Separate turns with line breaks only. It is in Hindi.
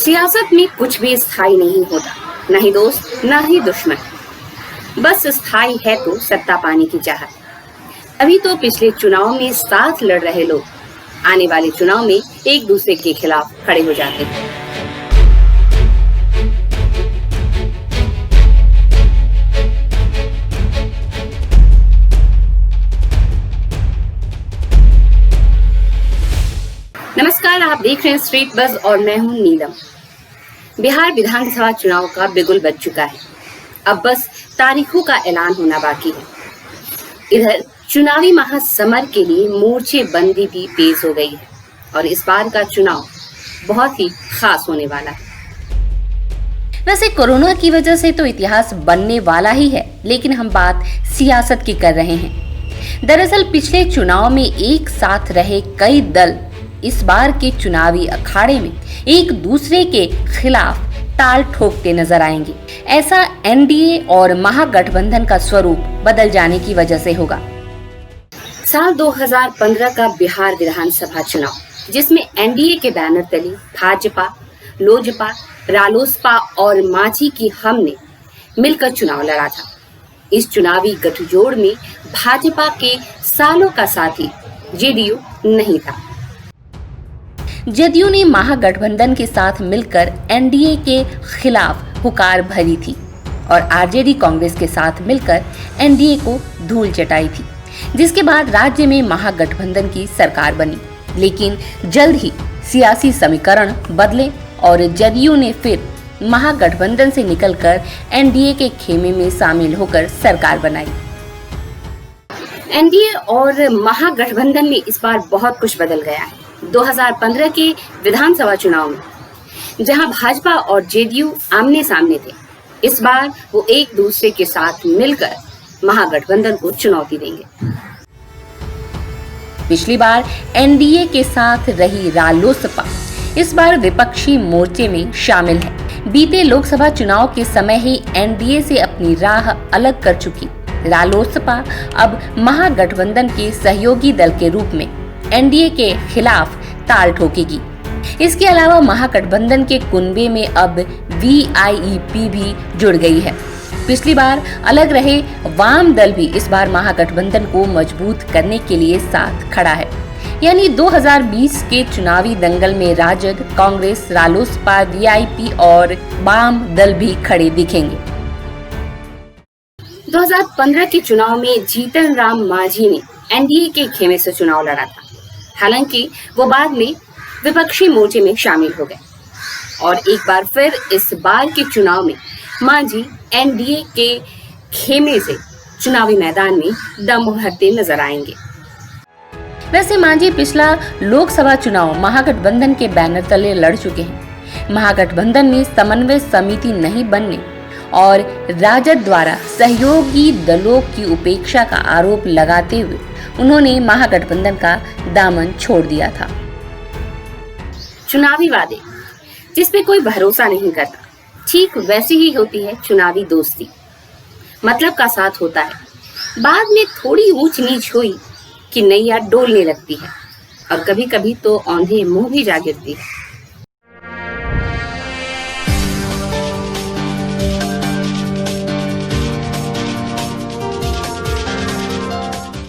सियासत में कुछ भी स्थायी नहीं होता, न ही दोस्त न ही दुश्मन। बस स्थायी है तो सत्ता पाने की चाहत। अभी तो पिछले चुनाव में साथ लड़ रहे लोग आने वाले चुनाव में एक दूसरे के खिलाफ खड़े हो जाते हैं। नमस्कार, आप देख रहे हैं स्ट्रीट बज़ और मैं हूं नीलम। बिहार विधानसभा चुनाव का बिगुल बज चुका है। अब बस तारीखों का ऐलान होना बाकी है। इधर चुनावी महासमर के लिए मोर्चेबंदी भी तेज हो गई है और इस बार का चुनाव बहुत ही खास होने वाला है।
वैसे कोरोना की वजह से तो इतिहास बनने वाला ही है, लेकिन हम बात सियासत की कर रहे हैं। दरअसल पिछले चुनाव में एक साथ रहे कई दल इस बार के चुनावी अखाड़े में एक दूसरे के खिलाफ ताल ठोकते नजर आएंगे। ऐसा एनडीए और महागठबंधन का स्वरूप बदल जाने की वजह से होगा।
साल 2015 का बिहार विधानसभा चुनाव, जिसमें एनडीए के बैनर तले भाजपा, लोजपा, रालोसपा और मांझी की हम ने मिलकर चुनाव लड़ा था। इस चुनावी गठजोड़ में भाजपा के सालों का साथी जेडीयू नहीं था।
जदयू ने महागठबंधन के साथ मिलकर एनडीए के खिलाफ हुकार भरी थी और आरजेडी कांग्रेस के साथ मिलकर एनडीए को धूल चटाई थी, जिसके बाद राज्य में महागठबंधन की सरकार बनी। लेकिन जल्द ही सियासी समीकरण बदले और जदयू ने फिर महागठबंधन से निकलकर एनडीए के खेमे में शामिल होकर सरकार बनाई।
एनडीए और महागठबंधन में इस बार बहुत कुछ बदल गया है। 2015 के विधानसभा चुनाव में जहां भाजपा और जेडीयू आमने सामने थे, इस बार वो एक दूसरे के साथ मिलकर महागठबंधन को चुनौती देंगे।
पिछली बार एनडीए के साथ रही रालोसपा इस बार विपक्षी मोर्चे में शामिल है। बीते लोकसभा चुनाव के समय ही एनडीए से अपनी राह अलग कर चुकी रालोसपा अब महागठबंधन के सहयोगी दल के रूप में एनडीए के खिलाफ ताल ठोकेगी। इसके अलावा महागठबंधन के कुनबे में अब वीआईपी भी जुड़ गई है। पिछली बार अलग रहे वाम दल भी इस बार महागठबंधन को मजबूत करने के लिए साथ खड़ा है। यानी 2020 के चुनावी दंगल में राजद, कांग्रेस, रालोसपा, वीआईपी और वाम दल भी खड़े दिखेंगे।
2015 के चुनाव में जीतन राम मांझी ने एनडीए के खेमे से चुनाव लड़ा था। हालांकि वो बाद में विपक्षी मोर्चे में शामिल हो गए और एक बार फिर इस बार के चुनाव में मांझी एनडीए के खेमे से चुनावी मैदान में दम भरते नजर आएंगे।
वैसे मांझी पिछला लोकसभा चुनाव महागठबंधन के बैनर तले लड़ चुके हैं। महागठबंधन में समन्वय समिति नहीं बनने और राजद द्वारा सहयोगी दलों की उपेक्षा का आरोप लगाते हुए उन्होंने महागठबंधन का दामन छोड़ दिया था।
चुनावी वादे जिसपे कोई भरोसा नहीं करता, ठीक वैसी ही होती है चुनावी दोस्ती। मतलब का साथ होता है, बाद में थोड़ी ऊंच नीच हुई कि नैया डोलने लगती है और कभी कभी तो औंधे मुंह भी जा गिरती है।